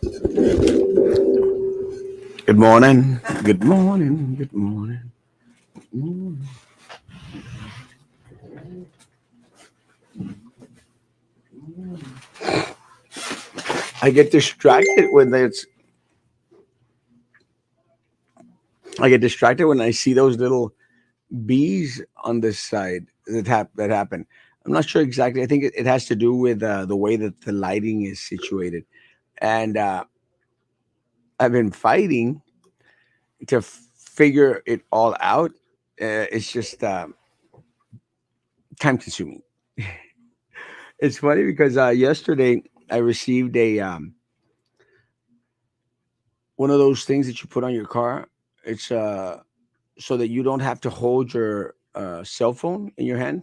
Good morning. Good morning. Good morning. Mm. I get distracted when there's. I get distracted when I see those little bees on this side that happen. I'm not sure exactly. I think it has to do with the way that the lighting is situated, and I've been fighting to figure it all out. It's just time consuming. It's funny because yesterday I received a one of those things that you put on your car. It's so that you don't have to hold your cell phone in your hand.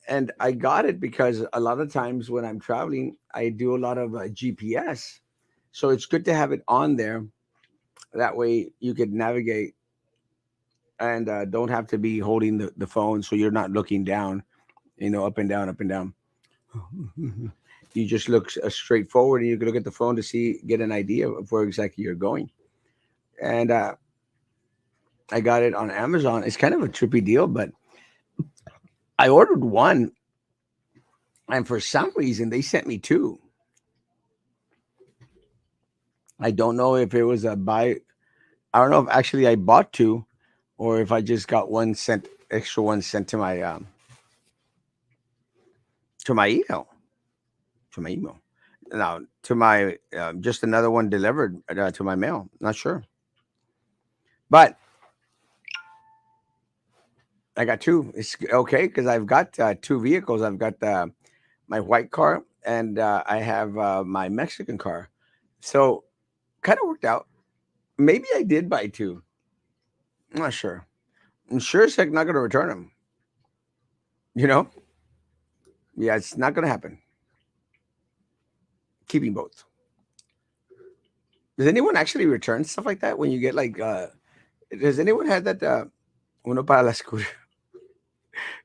And I got it because a lot of times when I'm traveling, I do a lot of GPS. So it's good to have it on there. That way you could navigate and don't have to be holding the phone so you're not looking down, up and down, up and down. You just look straight forward and you can look at the phone to get an idea of where exactly you're going. And I got it on Amazon. It's kind of a trippy deal, but I ordered one, and for some reason they sent me two. I don't know if it was a buy. I don't know if actually I bought two, or if I just got one sent extra one sent to my email to my email. Now to my just another one delivered to my mail. Not sure, but I got two. It's okay because I've got two vehicles. I've got my white car and I have my Mexican car. So kind of worked out. Maybe I did buy two. I'm not sure. I'm sure as heck not going to return them. You know? Yeah, it's not going to happen. Keeping both. Does anyone actually return stuff like that when you get like? Does anyone have that? Uno para la escuela.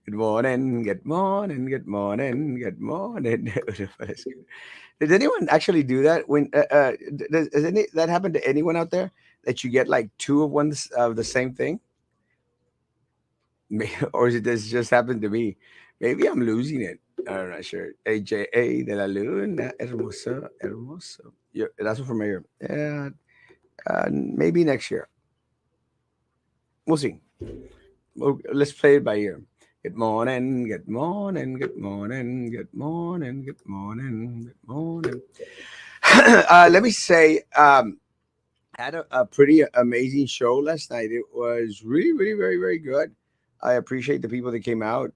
Good morning. Good morning. Good morning. Good morning. Uno para la escuela. Did anyone actually do that? Does any that happen to anyone out there that you get like two of one of the same thing? Or is it this just happened to me? Maybe I'm losing it. I'm not sure. AJA de la Luna, hermoso, hermoso. Yeah, that's from here. Yeah, maybe next year. We'll see. Let's play it by ear. Good morning, good morning, good morning, good morning, good morning, good morning. Let me say, had a pretty amazing show last night. It was really, really, very, very good. I appreciate the people that came out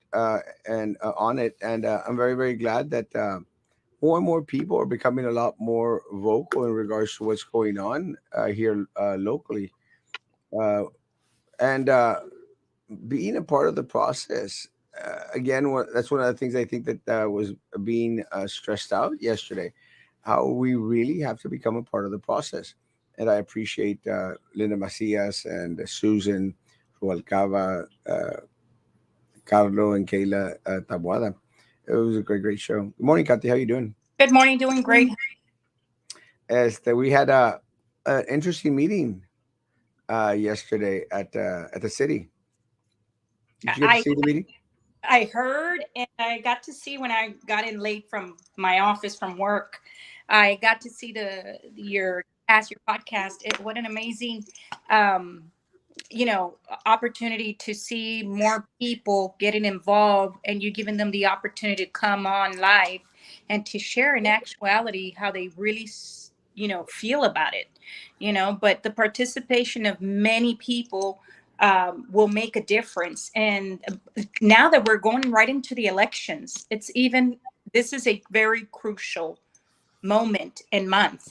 and on it, and I'm very, very glad that more and more people are becoming a lot more vocal in regards to what's going on here locally, uh, and being a part of the process. Again, that's one of the things I think that was being stressed out yesterday. How we really have to become a part of the process, and I appreciate Linda Macias and Susan Rualcava, Carlo and Kayla Tabuada. It was a great, great show. Good morning, Kathy. How you doing? Good morning, doing great. We had an interesting meeting yesterday at the city. Did you get to I see the meeting? I heard and I got to see when I got in late from my office from work. I got to see your podcast. What an amazing um opportunity to see more people getting involved and you giving them the opportunity to come on live and to share in actuality how they really feel about it, but the participation of many people will make a difference. And now that we're going right into the elections, this is a very crucial moment and month,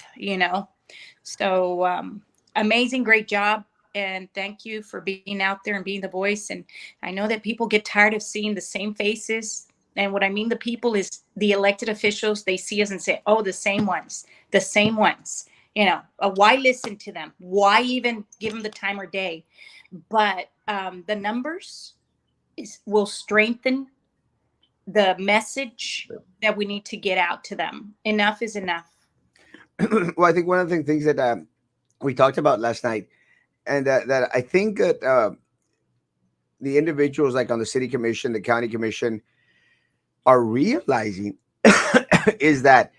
so amazing, great job. And thank you for being out there and being the voice. And I know that people get tired of seeing the same faces. And what I mean, the people is the elected officials. They see us and say, oh, the same ones, the same ones. Why listen to them? Why even give them the time or day? But the numbers will strengthen the message that we need to get out to them. Enough is enough. Well, I think one of the things that we talked about last night, and that I think that the individuals like on the city commission, the county commission, are realizing is that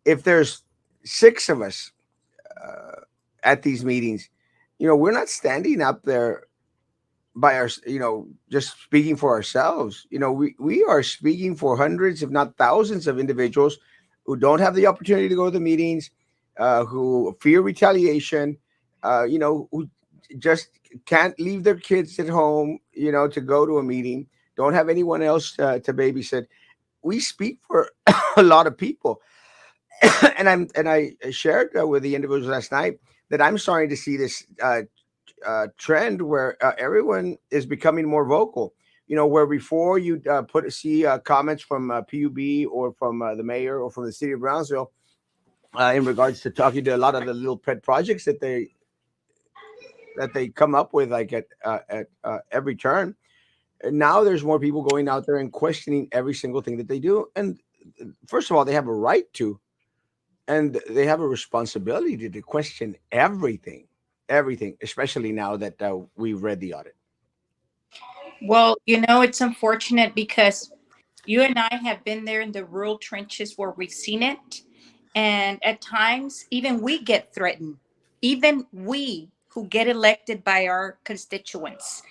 if there's six of us at these meetings, we're not standing up there by our, just speaking for ourselves. We are speaking for hundreds, if not thousands, of individuals who don't have the opportunity to go to the meetings, who fear retaliation, who just can't leave their kids at home, to go to a meeting, don't have anyone else to babysit. We speak for a lot of people. And I shared with the individuals last night that I'm starting to see this trend where everyone is becoming more vocal. Where before you put see comments from PUB or from the mayor or from the city of Brownsville in regards to talking to a lot of the little pet projects that they come up with, like at every turn. And now there's more people going out there and questioning every single thing that they do. And first of all, they have a right to, and they have a responsibility to question everything, especially now that we've read the audit. Well, it's unfortunate because you and I have been there in the rural trenches where we've seen it. And at times, even we get threatened, even we who get elected by our constituents.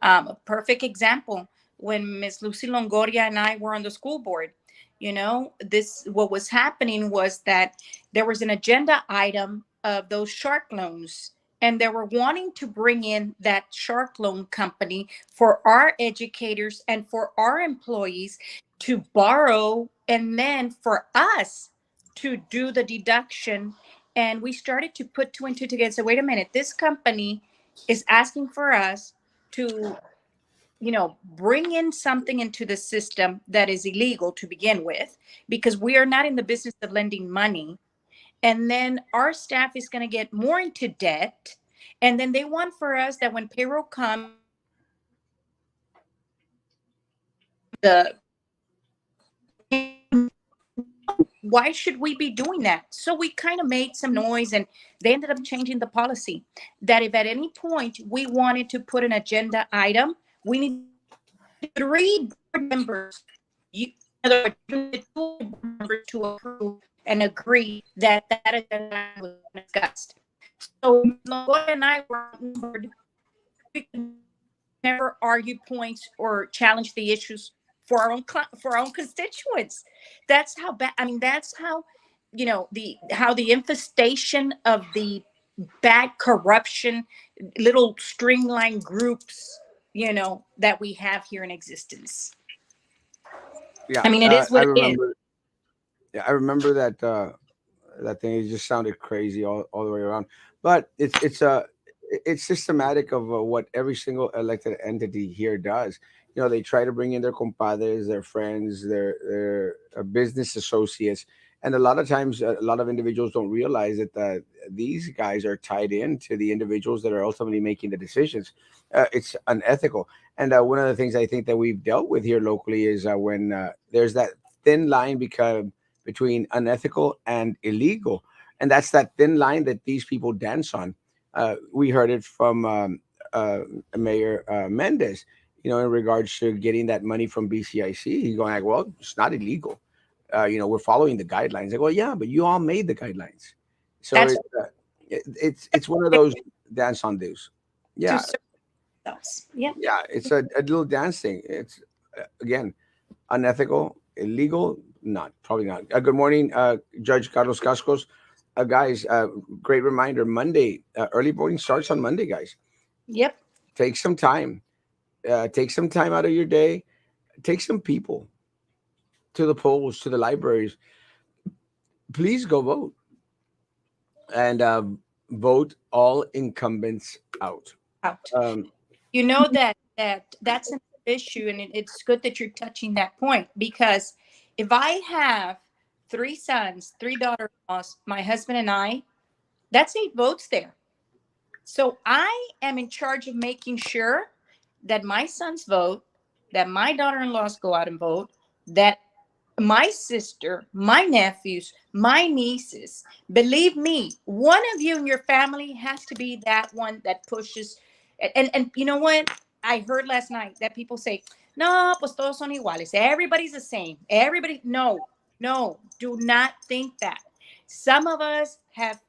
A perfect example, when Miss Lucy Longoria and I were on the school board, this what was happening was that there was an agenda item of those shark loans, and they were wanting to bring in that shark loan company for our educators and for our employees to borrow, and then for us to do the deduction. And we started to put two and two together. So wait a minute, this company is asking for us to, bring in something into the system that is illegal to begin with, because we are not in the business of lending money. And then our staff is going to get more into debt. And then they want for us that when payroll comes, the why should we be doing that? So we kind of made some noise, and they ended up changing the policy that if at any point we wanted to put an agenda item, we need three board members. You, in other words, you need two board members to approve and agree that that agenda item was discussed. So Longoria and I were outnumbered. We could never argue points or challenge the issues for our own constituents. That's how bad. I mean, that's how the infestation of the bad corruption, little streamlined groups, that we have here in existence. Yeah, I mean, it is I what it is. remember. Yeah, I remember that thing. It just sounded crazy all the way around. But it's systematic of what every single elected entity here does. They try to bring in their compadres, their friends, their business associates, and a lot of times, a lot of individuals don't realize that these guys are tied in to the individuals that are ultimately making the decisions. It's unethical, and one of the things I think that we've dealt with here locally is when there's that thin line between unethical and illegal, and that's that thin line that these people dance on. We heard it from Mayor Mendez, in regards to getting that money from BCIC. He's going like, well, it's not illegal. We're following the guidelines. Like, well, yeah, but you all made the guidelines, so That's it's one of those dance on dos. to Yeah, serve themselves. Yeah. yeah, it's a little dance thing. It's again unethical, illegal, not probably not. Good morning, Judge Carlos Cascos. Guys, great reminder. Monday, early voting starts on Monday, guys. Yep. Take some time. Take some time out of your day. Take some people to the polls, to the libraries. Please go vote and vote all incumbents out. Out. Um, That's an issue, and it's good that you're touching that point, because if I have three sons, three daughters-in-laws, my husband and I, that's 8 votes there. So I am in charge of making sure that my sons vote, that my daughter-in-laws go out and vote, that My sister, my nephews, my nieces. Believe me, one of you in your family has to be that one that pushes. And you know what? I heard last night that people say, "No, pues todos son iguales. Everybody's the same. Everybody." No, no, do not think that. Some of us have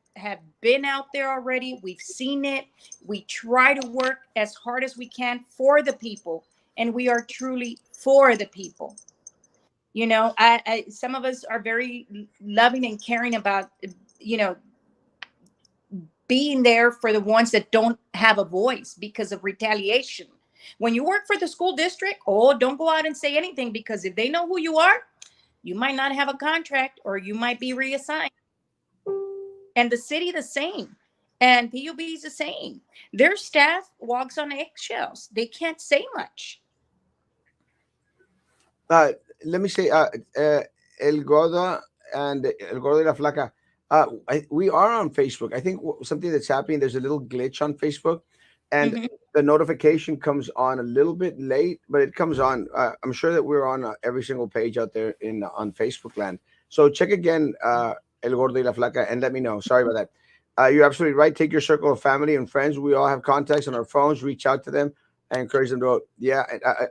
been out there already. We've seen it. We try to work as hard as we can for the people, and we are truly for the people. I some of us are very loving and caring about, you know being there for the ones that don't have a voice because of retaliation. When you work for the school district, oh, don't go out and say anything, because if they know who you are, you might not have a contract, or you might be reassigned. And the city the same, and PUB is the same. Their staff walks on eggshells. They can't say much. uh, Let me say, El Gordo and El Gordo y la Flaca. We are on Facebook. I think something that's happening. There's a little glitch on Facebook, and Hmm. the notification comes on a little bit late, but it comes on. I'm sure that we're on every single page out there in on Facebook land. So check again, El Gordo y la Flaca, and let me know. Sorry about that. You're absolutely right. Take your circle of family and friends. We all have contacts on our phones. Reach out to them and encourage them to vote. Yeah,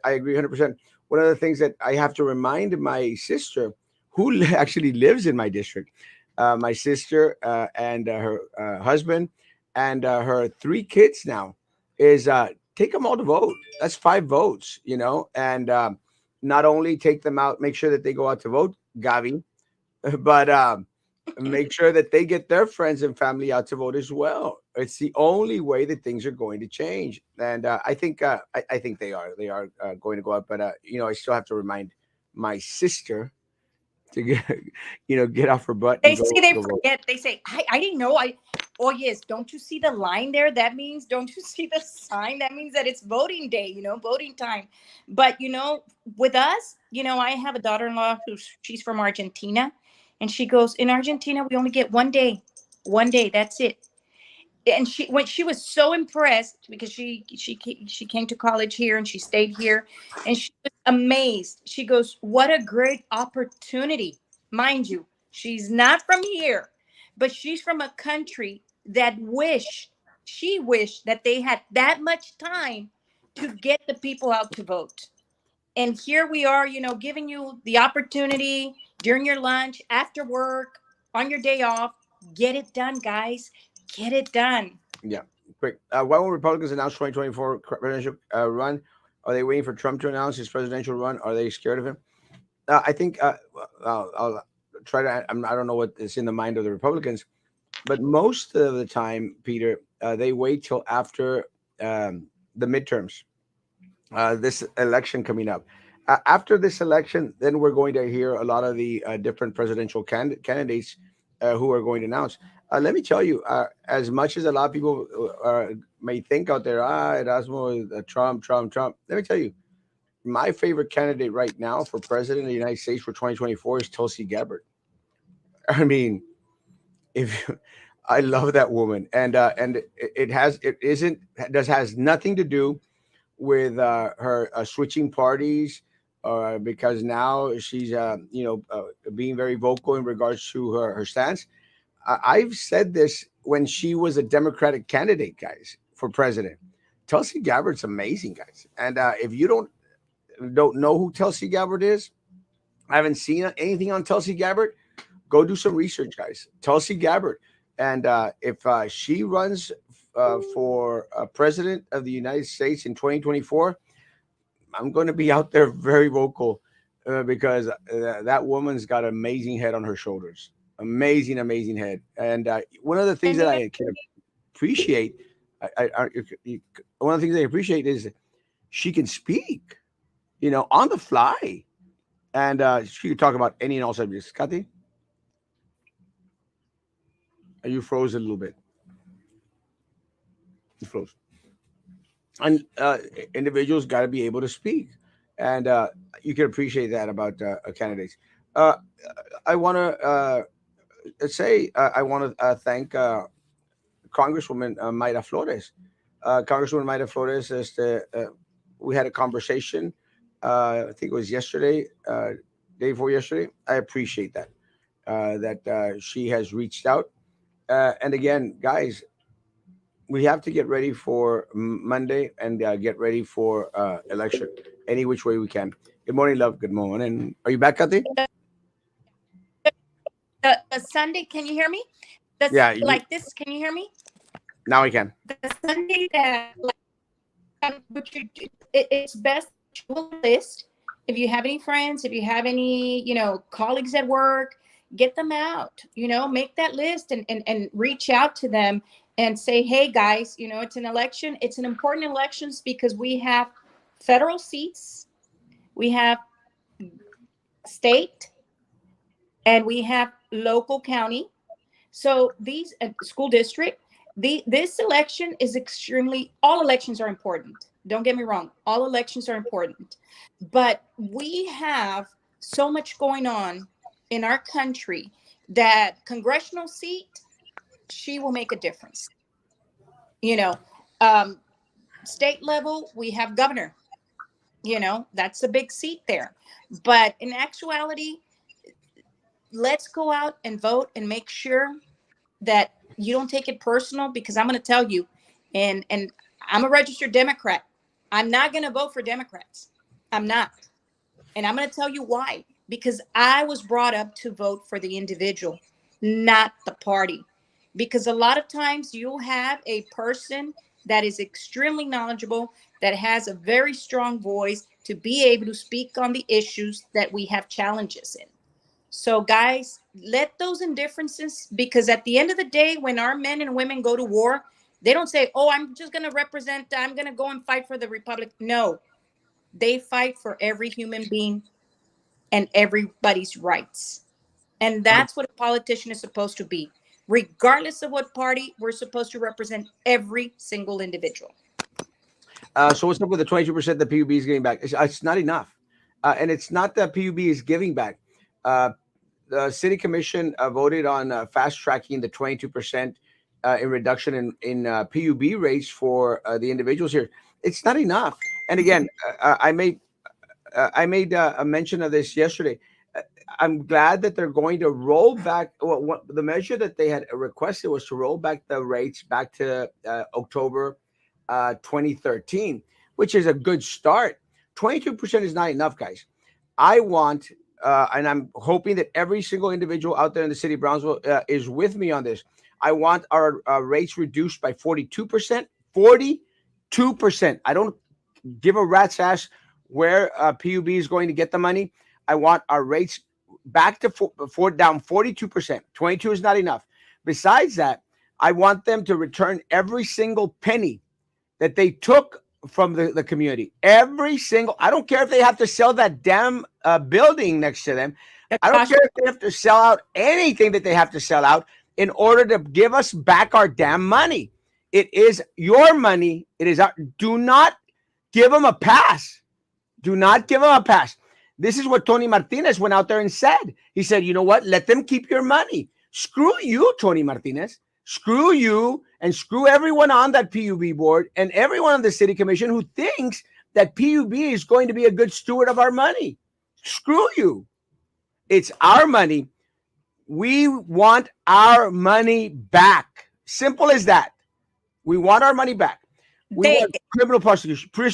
I agree 100%. One of the things that I have to remind my sister, who actually lives in my district, my sister and her husband and her three kids now, is take them all to vote. That's five votes, and not only take them out, make sure that they go out to vote, Gavi, but make sure that they get their friends and family out to vote as well. It's the only way that things are going to change, and I think they are going to go up. But I still have to remind my sister to get get off her butt They and say go they vote. forget. They say, I didn't know. Oh, yes. Don't you see the line there? That means, don't you see the sign? That means that it's voting day, voting time. But, with us, I have a daughter in law she's from Argentina. And she goes, in Argentina, we only get 1 day. 1 day. That's it. And she was so impressed, because she came to college here and she stayed here, and she was amazed. She goes, what a great opportunity. Mind you, she's not from here, but she's from a country that she wished that they had that much time to get the people out to vote. And here we are, giving you the opportunity during your lunch, after work, on your day off. Get it done, guys. Get it done. Yeah, quick. Why won't Republicans announce 2024 presidential run? Are they waiting for Trump to announce his presidential run? Are they scared of him? I think I'll try to. I don't know what is in the mind of the Republicans, but most of the time, Peter, they wait till after the midterms, this election coming up. After this election, then we're going to hear a lot of the different presidential candidates who are going to announce. Let me tell you, as much as a lot of people may think out there, Erasmo is Trump, Trump, Trump. Let me tell you, my favorite candidate right now for president of the United States for 2024 is Tulsi Gabbard. I mean, if I love that woman, and it has nothing to do with her switching parties, because now she's being very vocal in regards to her stance. I've said this when she was a Democratic candidate, guys, for president. Tulsi Gabbard's amazing, guys, and if you don't know who Tulsi Gabbard is, I haven't seen anything on Tulsi Gabbard. Go do some research, guys. Tulsi Gabbard, and if she runs for president of the United States in 2024, I'm going to be out there very vocal because that woman's got an amazing head on her shoulders. Amazing, amazing head. And one of the things And that they I can appreciate, one of the things I appreciate is she can speak, on the fly, and she can talk about any and all subjects. Kathy, you froze a little bit. You froze. And individuals got to be able to speak, and you can appreciate that about candidates. Uh, I want to say I want to thank Congresswoman Mayra Flores. Congresswoman Mayra Flores, we had a conversation. I think it was yesterday. day before yesterday. I appreciate that. That she has reached out. And again, guys, we have to get ready for Monday and get ready for election any which way we can. Good morning, love. Good morning. Are you back, Kathy? The Sunday, can you hear me? This Yeah, like this, can you hear me? now I can. The Sunday that what it's best that you will list. If you have any friends, if you have any, colleagues at work, get them out, make that list and reach out to them and say, hey guys, it's an election. It's an important elections because we have federal seats, we have state, and we have local county. So these school district, this election is extremely. All elections are important. Don't get me wrong. All elections are important, but we have so much going on in our country that congressional seat, she will make a difference. You know, um, state level, we have governor. That's a big seat there. But in actuality, let's go out and vote and make sure that you don't take it personal, because I'm going to tell you, and I'm a registered Democrat. I'm not going to vote for Democrats. I'm not. And I'm going to tell you why. Because I was brought up to vote for the individual, not the party. Because a lot of times you'll have a person that is extremely knowledgeable, that has a very strong voice to be able to speak on the issues that we have challenges in. So, guys, let those indifferences, because at the end of the day, when our men and women go to war, they don't say, oh, I'm just going to represent, I'm going to go and fight for the Republic. No, they fight for every human being and everybody's rights. And that's what a politician is supposed to be. Regardless of what party, we're supposed to represent every single individual. So what's up with the 22% that PUB is getting back? It's not enough, and it's not that PUB is giving back. Uh, the city commission voted on fast tracking the 22% in reduction in PUB rates for the individuals here. It's not enough. And again, I made a mention of this yesterday. Uh, I'm glad that they're going to roll back. Well, the measure that they had requested was to roll back the rates back to October 2013, which is a good start. 22% is not enough, guys. I want, and I'm hoping that every single individual out there in the city of Brownsville is with me on this. I want our rates reduced by 42%. 42%. I don't give a rat's ass where PUB is going to get the money. I want our rates back to down 42%. 22 is not enough. Besides that, I want them to return every single penny that they took from the community. Every single, I don't care if they have to sell that damn building next to them. I don't Josh, care if they have to sell out anything that they have to sell out in order to give us back our damn money. It is your money. It is our, do not give them a pass. Do not give them a pass. This is what Tony Martinez went out there and said. He said, you know what? Let them keep your money. Screw you, Tony Martinez. Screw you and screw everyone on that PUB board and everyone on the city commission who thinks that PUB is going to be a good steward of our money. Screw you. It's our money. We want our money back. Simple as that. We want our money back. We they want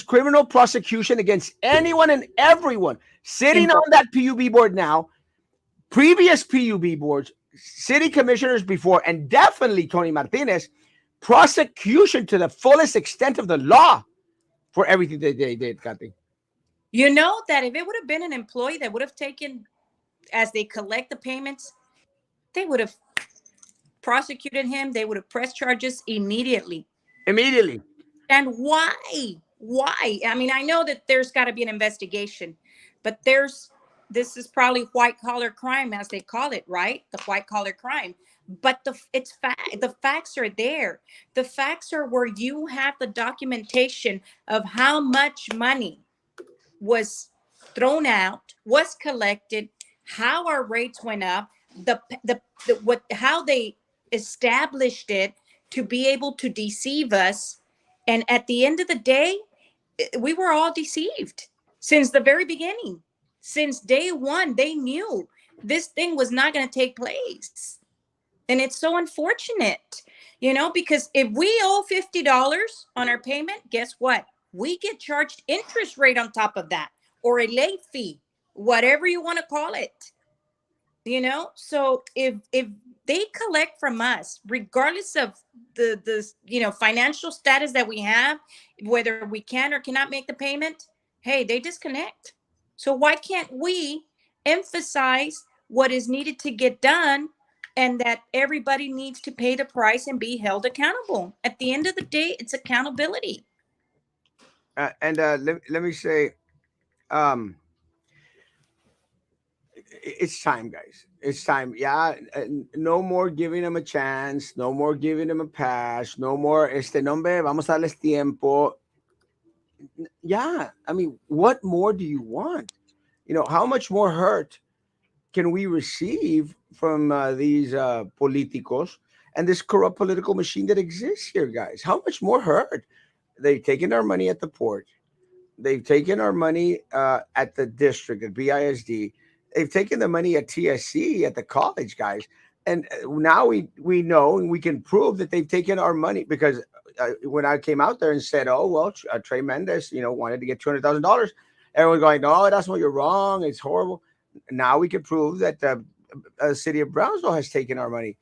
criminal prosecution against anyone and everyone sitting on that PUB board now, previous PUB boards, city commissioners before, and definitely Tony Martinez, prosecution to the fullest extent of the law for everything that they did, Kathy. you know that if it would have been an employee that would have taken, as they collect the payments, they would have prosecuted him. They would have pressed charges immediately. Immediately. And why? Why? I mean, I know that there's got to be an investigation, but this is probably white collar crime, as they call it, right? The white collar crime. But the facts are there. The facts are where you have the documentation of how much money was thrown out, was collected, how our rates went up, the what how they established it to be able to deceive us. And at the end of the day, we were all deceived since the very beginning. Since day one, they knew this thing was not going to take place. And it's so unfortunate, because if we owe $50 on our payment, guess what? We get charged interest rate on top of that, or a late fee, whatever you want to call it. So if they collect from us, regardless of the financial status that we have, whether we can or cannot make the payment, hey, they disconnect. So why can't we emphasize what is needed to get done, and that everybody needs to pay the price and be held accountable? At the end of the day, it's accountability. And let me say, um, it's time, guys. It's time. Yeah, no more giving them a chance. No more giving them a pass. No more. Nombre, vamos a darles tiempo. Yeah, I mean, what more do you want? How much more hurt can we receive from these politicos and this corrupt political machine that exists here, guys? How much more hurt? They've taken our money at the port. They've taken our money at the district, at BISD. They've taken the money at TSC, at the college, guys. And now we know and we can prove that they've taken our money because when I came out there and said, "Oh well, Trey Mendez, wanted to get $200,000," everyone going, "No, that's what you're wrong. It's horrible." Now we can prove that the city of Brownsville has taken our money.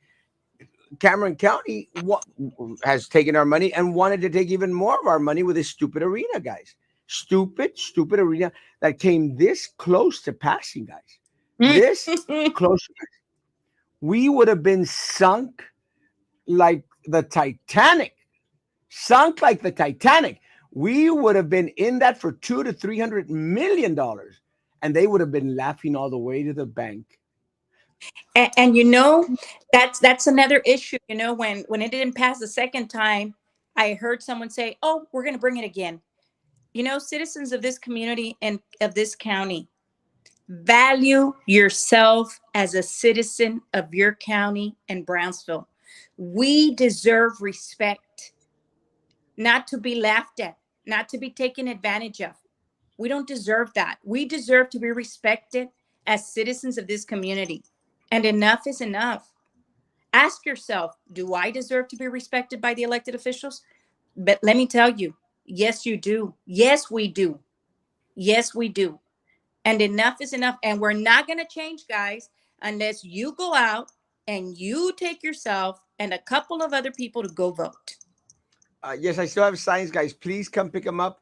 Cameron County has taken our money and wanted to take even more of our money with this stupid arena, guys. Stupid arena that came this close to passing, guys. This close. We would have been sunk like the Titanic. Sunk like the Titanic. We would have been in that for $200 to $300 million, and they would have been laughing all the way to the bank. And that's another issue. When it didn't pass the second time, I heard someone say, "Oh, we're going to bring it again." Citizens of this community and of this county, value yourself as a citizen of your county and Brownsville. We deserve respect, not to be laughed at, not to be taken advantage of. We don't deserve that. We deserve to be respected as citizens of this community. And enough is enough. Ask yourself, do I deserve to be respected by the elected officials? But let me tell you, yes, you do. Yes, we do. Yes, we do. And enough is enough. And we're not going to change, guys, unless you go out and you take yourself and a couple of other people to go vote. Yes, I still have signs, guys. Please come pick them up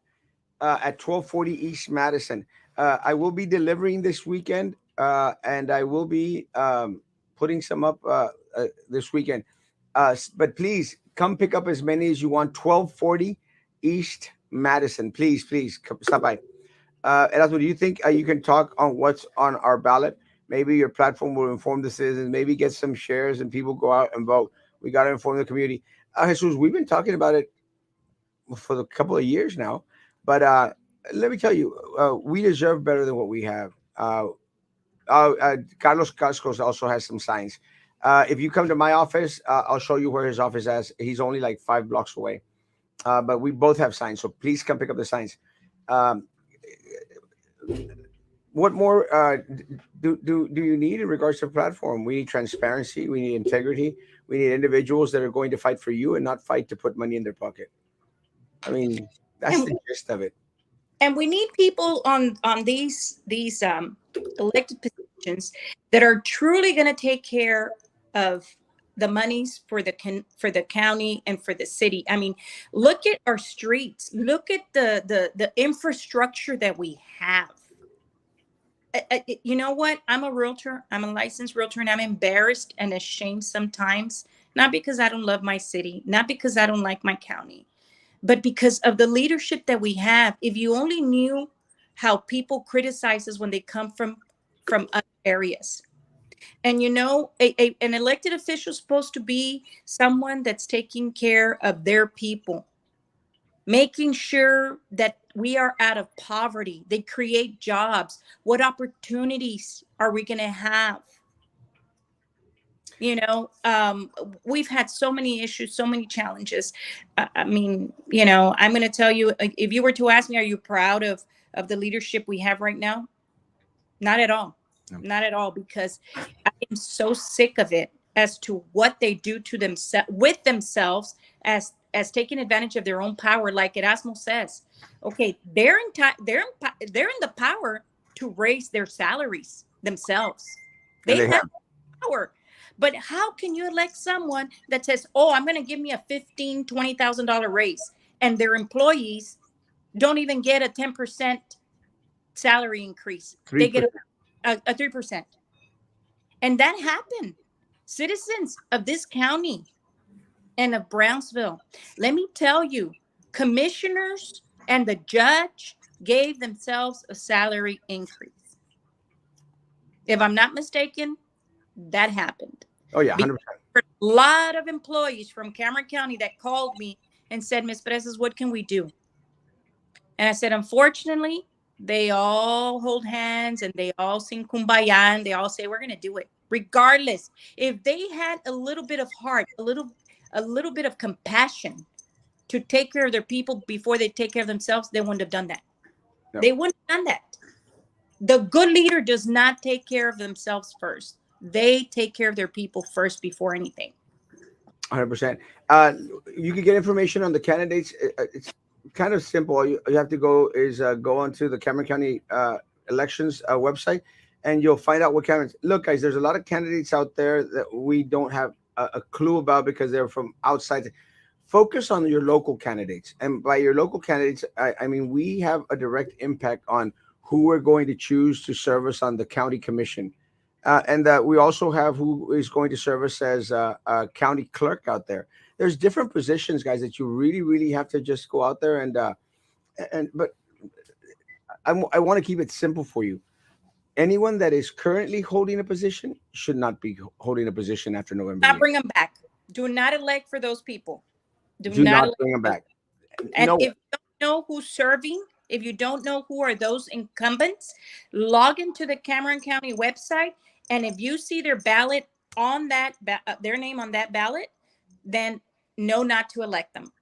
at 1240 East Madison. I will be delivering this weekend, and I will be putting some up this weekend. But please come pick up as many as you want. 1240 East Madison. Please stop by. Erasmo, do you think you can talk on what's on our ballot? Maybe your platform will inform the citizens. Maybe get some shares and people go out and vote. We got to inform the community. Jesus, we've been talking about it for a couple of years now, but let me tell you, we deserve better than what we have. Carlos Cascos also has some signs. If you come to my office, I'll show you where his office is. He's only like 5 blocks away. But we both have signs, so please come pick up the signs. Um, what more do you need in regards to the platform? We need transparency. We need integrity. We need individuals that are going to fight for you and not fight to put money in their pocket. I mean, that's And the gist of it. we need people on these elected positions that are truly going to take care of the monies for for the county and for the city. I mean, look at our streets, look at the infrastructure that we have. You know what? I'm a realtor. I'm a licensed realtor, and I'm embarrassed and ashamed sometimes, not because I don't love my city, not because I don't like my county, but because of the leadership that we have. If you only knew how people criticize us when they come from other areas. And an elected official is supposed to be someone that's taking care of their people, making sure that we are out of poverty. They create jobs. What opportunities are we going to have? you know um we've had so many issues, so many challenges. I mean, I'm going to tell you, if you were to ask me, are you proud of the leadership we have right now? Not at all. No. Not at all, because I am so sick of it as to what they do to themselves with themselves, as taking advantage of their own power, like Erasmo says. Okay, they're in the power to raise their salaries themselves. And They they have have. power. But how can you elect someone that says, "Oh, I'm going to give me a 15, $20,000 raise," and their employees don't even get a 10% salary increase? They get 3%. a 3%. And that happened. Citizens of this county and of Brownsville, let me tell you, commissioners and the judge gave themselves a salary increase. If I'm not mistaken, that happened. Oh yeah, Because 100%. there were a lot of employees from Cameron County that called me and said, "Miss Perez, what can we do?" And I said, unfortunately, they all hold hands and they all sing kumbaya and they all say, "We're going to do it." Regardless, if they had a little bit of heart, a little bit of compassion to take care of their people before they take care of themselves, they wouldn't have done that. No. They wouldn't have done that. The good leader does not take care of themselves first. They take care of their people first before anything. 100%. You can get information on the candidates. It's kind of simple. All you have to go is go onto the Cameron County elections website, and you'll find out what candidates. Look, guys, there's a lot of candidates out there that we don't have a clue about because they're from outside. Focus on your local candidates, and by your local candidates, I mean we have a direct impact on who we're going to choose to serve us on the county commission. And we also have who is going to serve us as a county clerk out there. There's different positions, guys, that you really, really have to just go out there and. But I want to keep it simple for you. Anyone that is currently holding a position should not be holding a position after November Not 8th. bring them back. Do not elect for those people. Do Do not not elect bring them those. back. And No, if you don't know who's serving, if you don't know who are those incumbents, log into the Cameron County website. And if you see their ballot on their name on that ballot, then know not to elect them.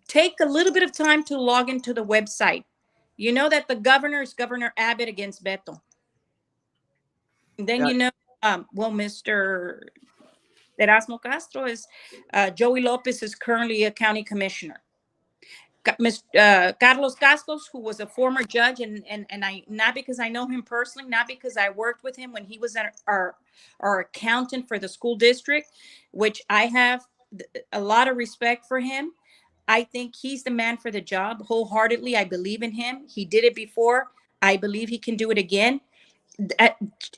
Take a little bit of time to log into the website. You know that the governor is Governor Abbott against Beto. Then uh, you know, well, Mr. Erasmo Castro is, Joey Lopez is currently a county commissioner. Carlos Cascos, who was a former judge, and I, not because I know him personally, not because I worked with him when he was our accountant for the school district, which I have a lot of respect for him. I think he's the man for the job wholeheartedly. I believe in him. He did it before. I believe he can do it again. Uh,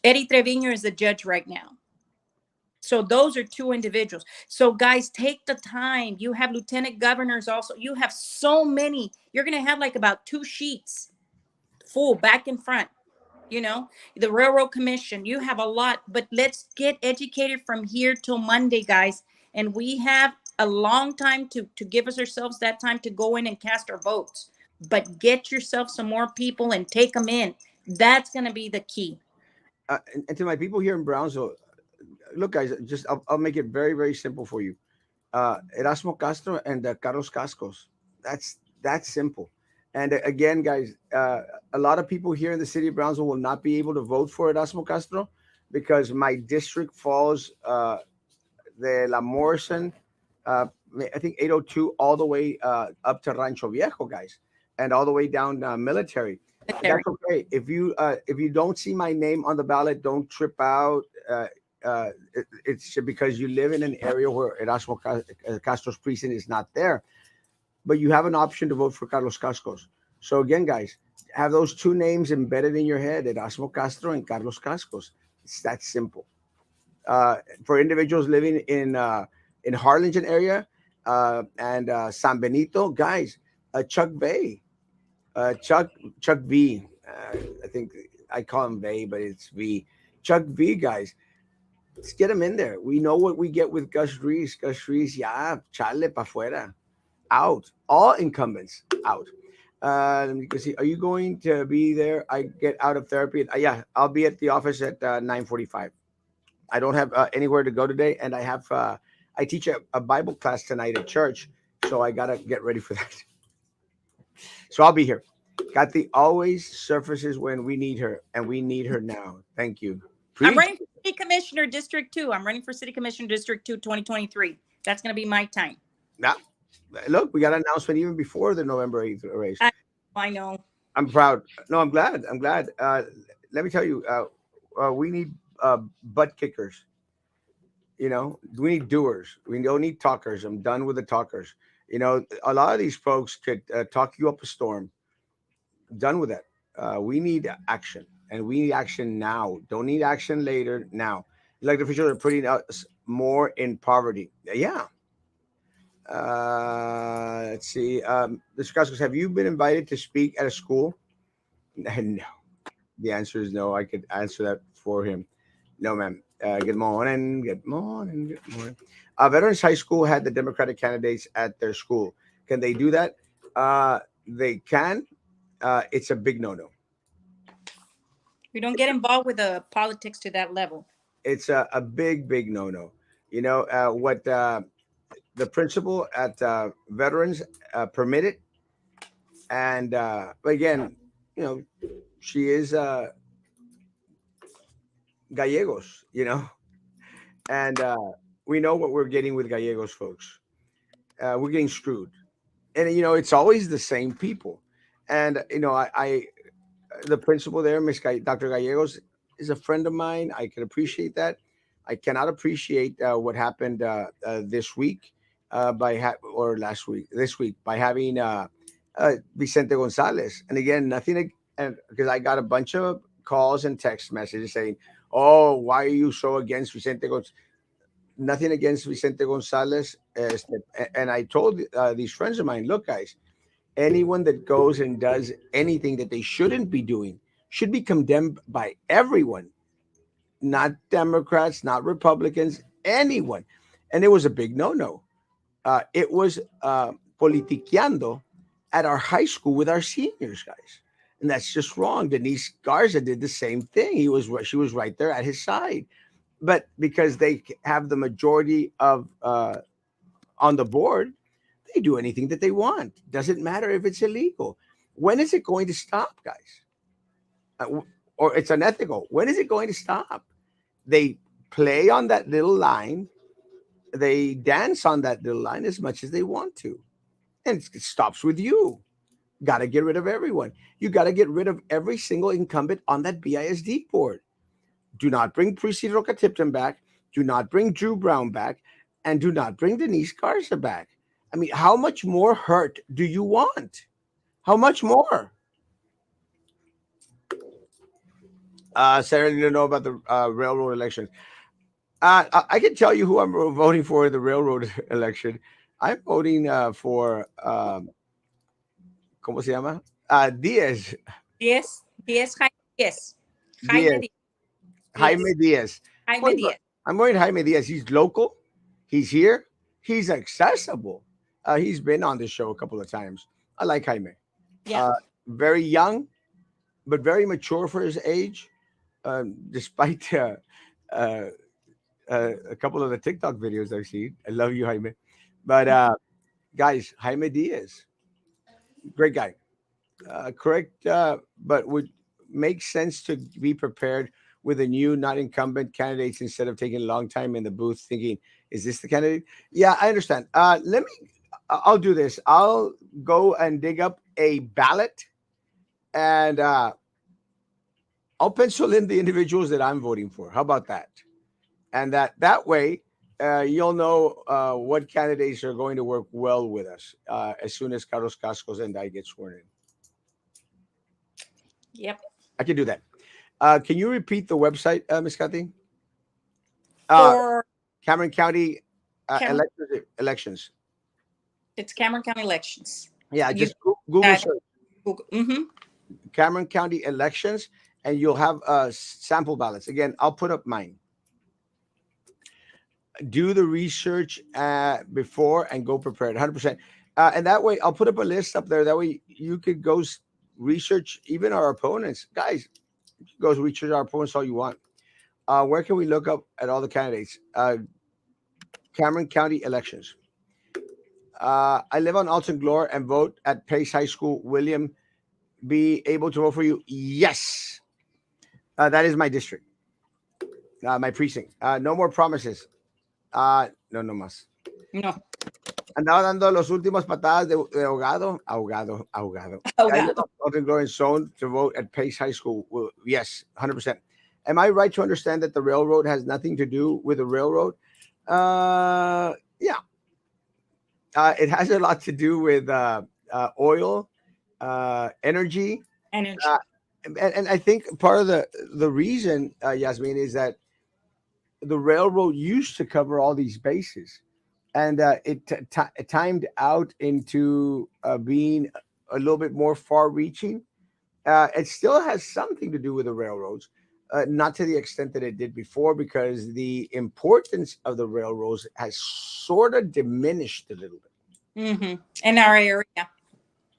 Eddie Trevino is the judge right now. So those are two individuals. So guys, take the time. You have lieutenant governors also. You have so many. You're going to have like about 2 sheets full back and front. You know, the railroad commission. You have a lot, but let's get educated from here till Monday, guys. And we have a long time to give us ourselves that time to go in and cast our votes. But get yourself some more people and take them in. That's going to be the key. and to my people here in Brownsville, look, guys, just I'll make it very, very simple for you. Erasmo Castro and Carlos Cascos. That's simple. And again, guys, a lot of people here in the city of Brownsville will not be able to vote for Erasmo Castro because my district falls de La Morrison, uh, I think 802, all the way up to Rancho Viejo, guys, and all the way down military. Terry. That's okay. If you don't see my name on the ballot, don't trip out. It's because you live in an area where Castro's precinct is not there, but you have an option to vote for Carlos Cascos. So again, guys, have those two names embedded in your head: Erasmo Castro and Carlos Cascos. It's that simple. For individuals living in Harlingen area and San Benito, guys, Chuck Bay, Chuck Chuck V. I think I call him Bay, but it's V. Chuck V, guys. Let's get him in there. We know what we get with Gus Reese. Gus Reese, yeah, chale pa fuera. Out. All incumbents out. Let me see. Are you going to be there? I get out of therapy. Yeah, I'll be at the office at 9:45. I don't have anywhere to go today, and I teach a Bible class tonight at church, so I gotta get ready for that. So I'll be here. Kathy always surfaces when we need her, and we need her now. Thank you. I'm Preach. running for city commissioner, District 2. I'm running for city commissioner, District 2, 2023. That's going to be my time. Now, look, we got an announcement even before the November 8th race. I, I know. I'm proud. No, I'm glad. I'm glad. Let me tell you, we need butt kickers. We need doers. We don't need talkers. I'm done with the talkers. A lot of these folks could talk you up a storm. Done with that. We need action, and we need action now. Don't need action later. Now, like the officials are putting us more in poverty. Yeah. Let's see. Mr. Cascos, have you been invited to speak at a school? No. The answer is no. I could answer that for him. No, ma'am. Good morning. Good morning. Good morning. Veterans High School had the Democratic candidates at their school. Can they do that? They can. It's a big no-no. We don't get involved with the politics to that level. It's a big, big no-no. What the principal at Veterans permitted, and but again, you know, she is Gallegos. And we know what we're getting with Gallegos folks. We're getting screwed, and it's always the same people. And I the principal there, Dr. Gallegos, is a friend of mine. I can appreciate that. I cannot appreciate what happened this week or last week, this week by having Vicente Gonzalez. And again, nothing, and because I got a bunch of calls and text messages saying, "Oh, why are you so against Vicente Gonzalez?" Nothing against Vicente Gonzalez. And I told these friends of mine, look, guys, anyone that goes and does anything that they shouldn't be doing should be condemned by everyone, not Democrats, not Republicans, anyone. And it was a big no-no. It was politiqueando at our high school with our seniors, guys. And that's just wrong. Denise Garza did the same thing. She was right there at his side. But because they have the majority of on the board, they do anything that they want. Doesn't matter if it's illegal. When is it going to stop, guys? Or it's unethical. When is it going to stop? They play on that little line. They dance on that little line as much as they want to. And it stops with you. Got to get rid of everyone. You got to get rid of every single incumbent on that BISD board. Do not bring Precy Roca Tipton back. Do not bring Drew Brown back. And do not bring Denise Garza back. I mean, how much more hurt do you want? How much more? Sarah, you know about the railroad elections. I can tell you who I'm voting for in the railroad election. I'm voting for, ¿cómo se llama? Diaz. Yes, yes, yes. Diaz. Jaime Diaz. Jaime Yes, Diaz. Jaime Diaz. I'm voting Jaime Diaz. He's local. He's here. He's accessible. He's been on this show a couple of times. I like Jaime. Yeah. Uh, Very young, but very mature for his age, despite uh, a couple of the TikTok videos I've seen. I love you, Jaime. But guys, Jaime Diaz, great guy. Correct, but would make sense to be prepared with a new, not incumbent candidates instead of taking a long time in the booth thinking, is this the candidate? Yeah, I understand. I'll do this. I'll go and dig up a ballot and I'll pencil in the individuals that I'm voting for. How about that? And that way, you'll know what candidates are going to work well with us as soon as Carlos Cascos and I get sworn in. Yep. I can do that. Can you repeat the website, Ms. Kathy? Uh, For Cameron County Cameron, elections. it's Cameron County elections. Yeah, You just Google that search Google. Mm-hmm. Cameron County elections, and you'll have sample ballots. Again, I'll put up mine. Do the research before and go prepared 100%. And that way, I'll put up a list up there. That way, you could go research even our opponents. Guys, go research our opponents all you want. Where can we look up at all the candidates? Cameron County elections. I live on Alton Glore and vote at Pace High School, William be able to vote for you? Yes. That is my district, my precinct. No more promises. No, no más. No. Andaba dando los últimos patadas de ahogado, ahogado, ahogado. I live Ahogado. on Golden Growing Zone to vote at Pace High School. Well, yes, 100%. Am I right to understand that the railroad has nothing to do with the railroad? Yeah, it has a lot to do with oil, energy, uh, Energy. and I think part of the reason, Yasmin, is that the railroad used to cover all these bases, and it timed out into being a little bit more far-reaching. It still has something to do with the railroads, not to the extent that it did before, because the importance of the railroads has sort of diminished a little bit. In our area.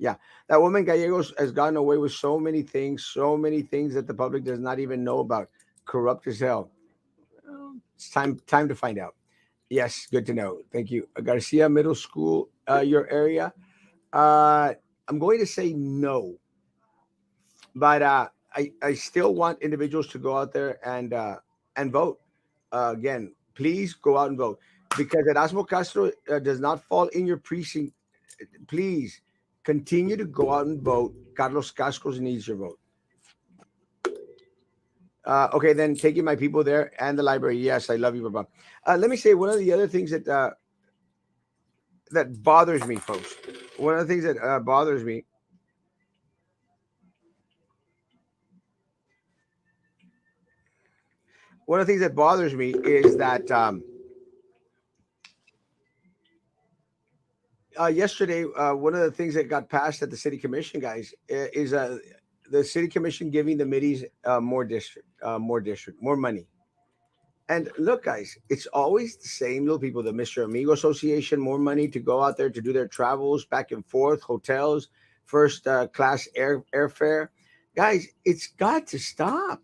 Yeah, that woman Gallegos has gotten away with so many things that the public does not even know about. Corrupt as hell. Well, it's time to find out. Yes, good to know. Thank you. Garcia Middle School, your area. Uh, I'm going to say no, but I still want individuals to go out there and vote. Again, please go out and vote, because Erasmo Castro does not fall in your precinct. Please continue to go out and vote. Carlos Cascos needs your vote. Okay, then taking my people there and the library. Yes, I love you, Baba. Let me say one of the other things that bothers me, folks. One of the things that bothers me. One of the things that bothers me is that yesterday, one of the things that got passed at the city commission, guys, is the city commission giving the middies more money. And look, guys, it's always the same little people. The Mr. Amigo Association, more money to go out there to do their travels back and forth, hotels, first class airfare. Guys, it's got to stop.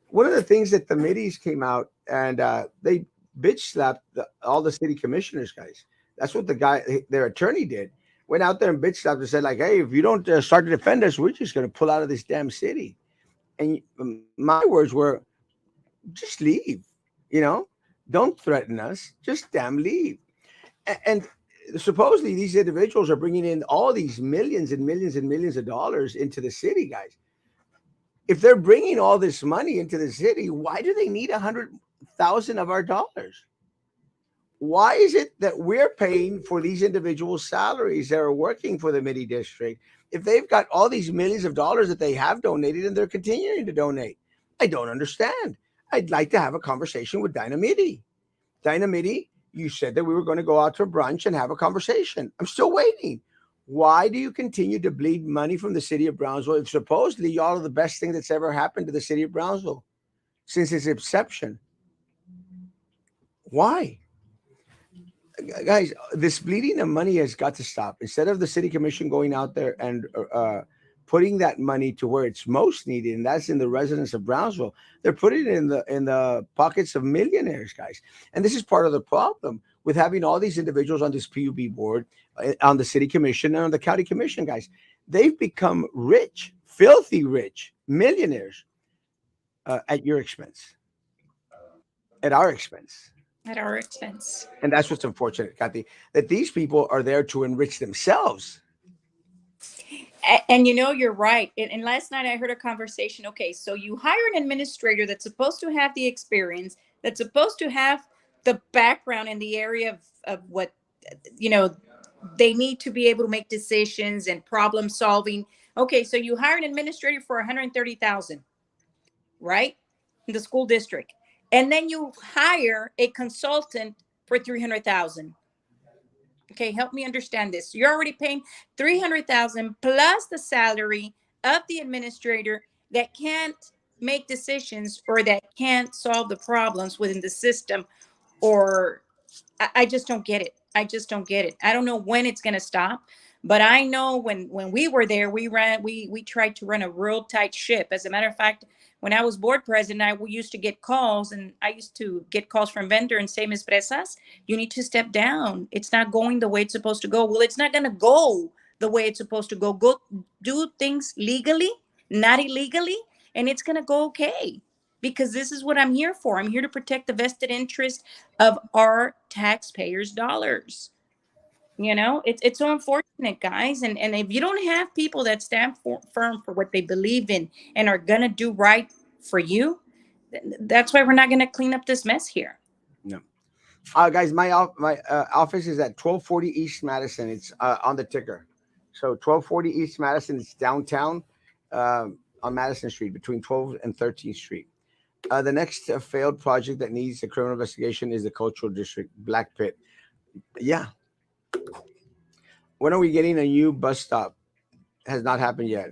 One of the things that the middies came out and they bitch slapped all the city commissioners, guys. That's what their attorney did. Went out there and bitch slapped and said, like, hey, if you don't start to defend us, we're just going to pull out of this damn city. And my words were, just leave, you know, don't threaten us, just damn leave. And supposedly these individuals are bringing in all these millions and millions and millions of dollars into the city, guys. If they're bringing all this money into the city, why do they need 100,000 of our dollars? Why is it that we're paying for these individuals' salaries that are working for the midi district if they've got all these millions of dollars that they have donated and they're continuing to donate? I don't understand. I'd like to have a conversation with Dynamidi. Dynamidi, you said that we were going to go out to brunch and have a conversation. I'm still waiting. Why do you continue to bleed money from the city of Brownsville if supposedly y'all are the best thing that's ever happened to the city of Brownsville since its inception? Why? Guys, this bleeding of money has got to stop. Instead of the city commission going out there and putting that money to where it's most needed, and that's in the residents of Brownsville, they're putting it in the pockets of millionaires, guys. And this is part of the problem with having all these individuals on this PUB board, on the city commission, and on the county commission, guys. They've become rich, filthy rich, millionaires at your expense, at our expense. At our expense. And that's what's unfortunate, Kathy, that these people are there to enrich themselves. And you know, you're right. And last night I heard a conversation. Okay, so you hire an administrator that's supposed to have the experience, that's supposed to have the background in the area of what, you know, they need to be able to make decisions and problem solving. Okay, so you hire an administrator for 130,000, right? In the school district. And then you hire a consultant for 300,000. Okay, help me understand this. You're already paying 300,000 plus the salary of the administrator that can't make decisions or that can't solve the problems within the system, or I just don't get it. I just don't get it. I don't know when it's going to stop, but I know when we were there, we tried to run a real tight ship. As a matter of fact, when I was board president, we used to get calls, and I used to get calls from vendor and say, Ms. Presas, you need to step down. It's not going the way it's supposed to go. Well, it's not going to go the way it's supposed to go. Go do things legally, not illegally, and it's going to go okay. Because this is what I'm here for. I'm here to protect the vested interest of our taxpayers' dollars. It's so unfortunate, guys. And if you don't have people that stand firm for what they believe in and are gonna do right for you, that's why we're not gonna clean up this mess here. No. Guys, my office is at 1240 East Madison. It's on the ticker. So 1240 East Madison. It's downtown on Madison Street between 12th and 13th Street. The next failed project that needs a criminal investigation is the Cultural District Black Pit. Yeah. When are we getting a new bus stop? Has not happened yet.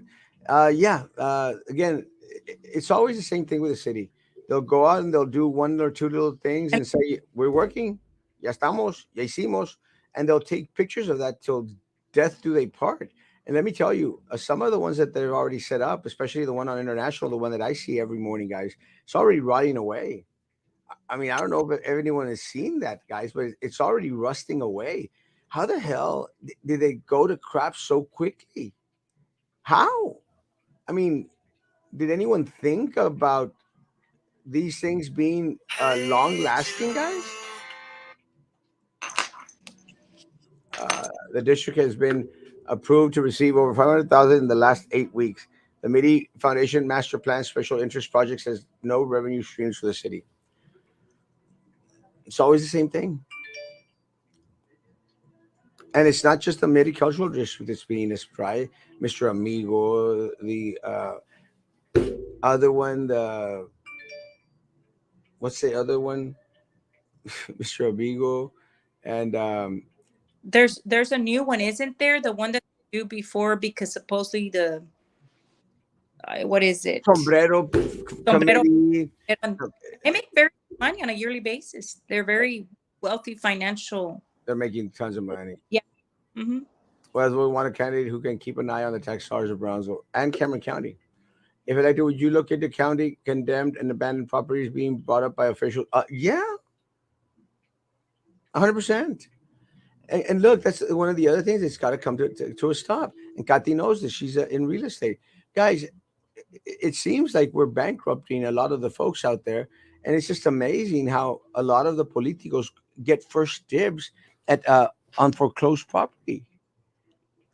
Yeah. Again, it's always the same thing with the city. They'll go out and they'll do one or two little things And and say, "We're working. Ya estamos. Ya hicimos," and they'll take pictures of that till death do they part. And let me tell you, some of the ones that they've already set up, especially the one on International, the one that I see every morning, guys, it's already rotting away. I mean, I don't know if anyone has seen that, guys, but it's already rusting away. How the hell did they go to crap so quickly? How? I mean, did anyone think about these things being long lasting, guys? The district has been approved to receive over 500,000 in the last 8 weeks. The Midi Foundation Master Plan Special Interest Project has no revenue streams for the city. It's always the same thing. And it's not just the Midi Cultural District that's being this, right? Mr. Amigo, the other one, what's the other one? Mr. Amigo, and there's a new one, isn't there? The one that they do before, because supposedly the what is it? Sombrero Sombrero. Committee. They make very good money on a yearly basis. They're very wealthy financial. They're making tons of money. Yeah. Hmm. Whereas we want a candidate who can keep an eye on the tax dollars of Brownsville and Cameron County. If elected, would you look into county condemned and abandoned properties being brought up by officials? Yeah, 100%. And look, that's one of the other things. It's got to come to a stop. And Kathy knows this. She's in real estate. Guys, it seems like we're bankrupting a lot of the folks out there. And it's just amazing how a lot of the politicos get first dibs at on foreclosed property.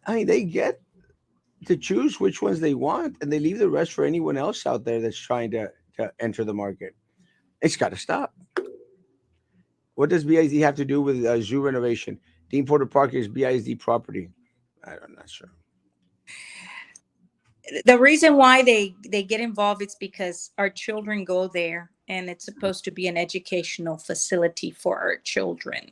I mean, they get to choose which ones they want, and they leave the rest for anyone else out there that's trying to enter the market. It's got to stop. What does BISD have to do with zoo renovation? Dean Porter Park is BISD property. I'm not sure. The reason why they get involved is because our children go there, and it's supposed to be an educational facility for our children.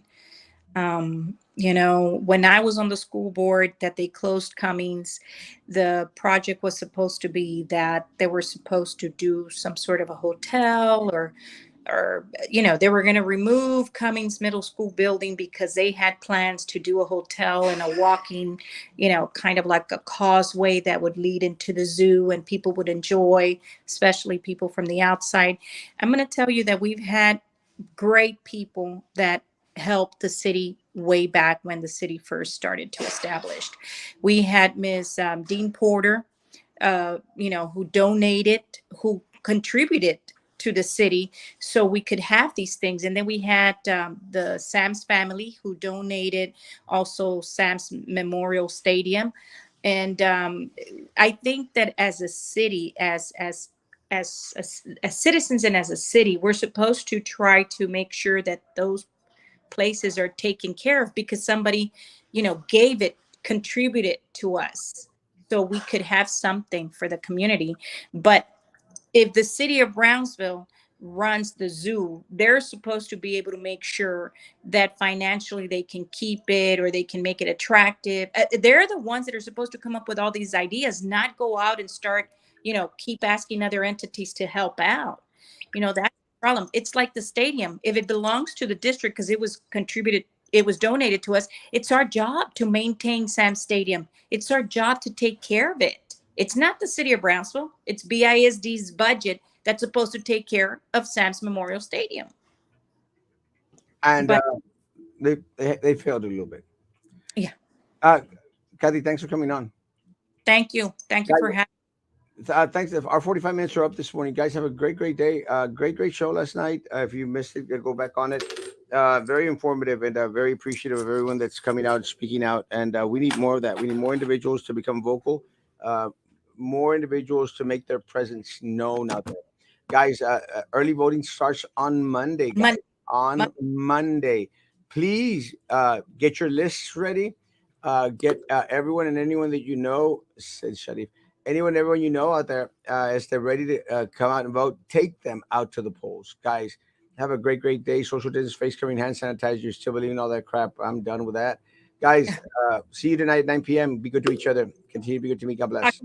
When I was on the school board that they closed Cummings, the project was supposed to be that they were supposed to do some sort of a hotel, or they were going to remove Cummings Middle School building because they had plans to do a hotel and a walking, kind of like a causeway that would lead into the zoo and people would enjoy, especially people from the outside. I'm going to tell you that we've had great people that helped the city way back when the city first started to establish. We had Ms. Dean Porter, who donated, who contributed to the city so we could have these things. And then we had the Sam's family who donated also Sam's Memorial Stadium. And I think that as a city, as citizens and as a city, we're supposed to try to make sure that those places are taken care of because somebody, gave it, contributed to us so we could have something for the community. But if the city of Brownsville runs the zoo, they're supposed to be able to make sure that financially they can keep it or they can make it attractive. They're the ones that are supposed to come up with all these ideas, not go out and start, keep asking other entities to help out. That's the problem. It's like the stadium. If it belongs to the district because it was donated to us, it's our job to maintain Sam Stadium. It's our job to take care of it. It's not the city of Brownsville. It's BISD's budget that's supposed to take care of Sam's Memorial Stadium. And But they failed a little bit. yeah, Uh, Kathy, thanks for coming on. Thank you. Thank you for Guys, having. thanks. Our 45 minutes are up this morning. Guys, have a great day. Great show last night. If you missed it, go back on it. Very informative and very appreciative of everyone that's coming out and speaking out. And we need more of that. We need more individuals to become vocal, uh, more individuals to make their presence known out there. Guys, early voting starts on Monday, guys. Mon- On Mon- Monday. Please get your lists ready. Get everyone and anyone that you know, said Sharif, anyone, everyone you know out there, as they're ready to come out and vote, take them out to the polls. Guys, have a great day. Social distance, face covering, hand sanitizer. You're still believing all that crap. I'm done with that. Guys, see you tonight at 9 p.m. Be good to each other. Continue to be good to me. God bless.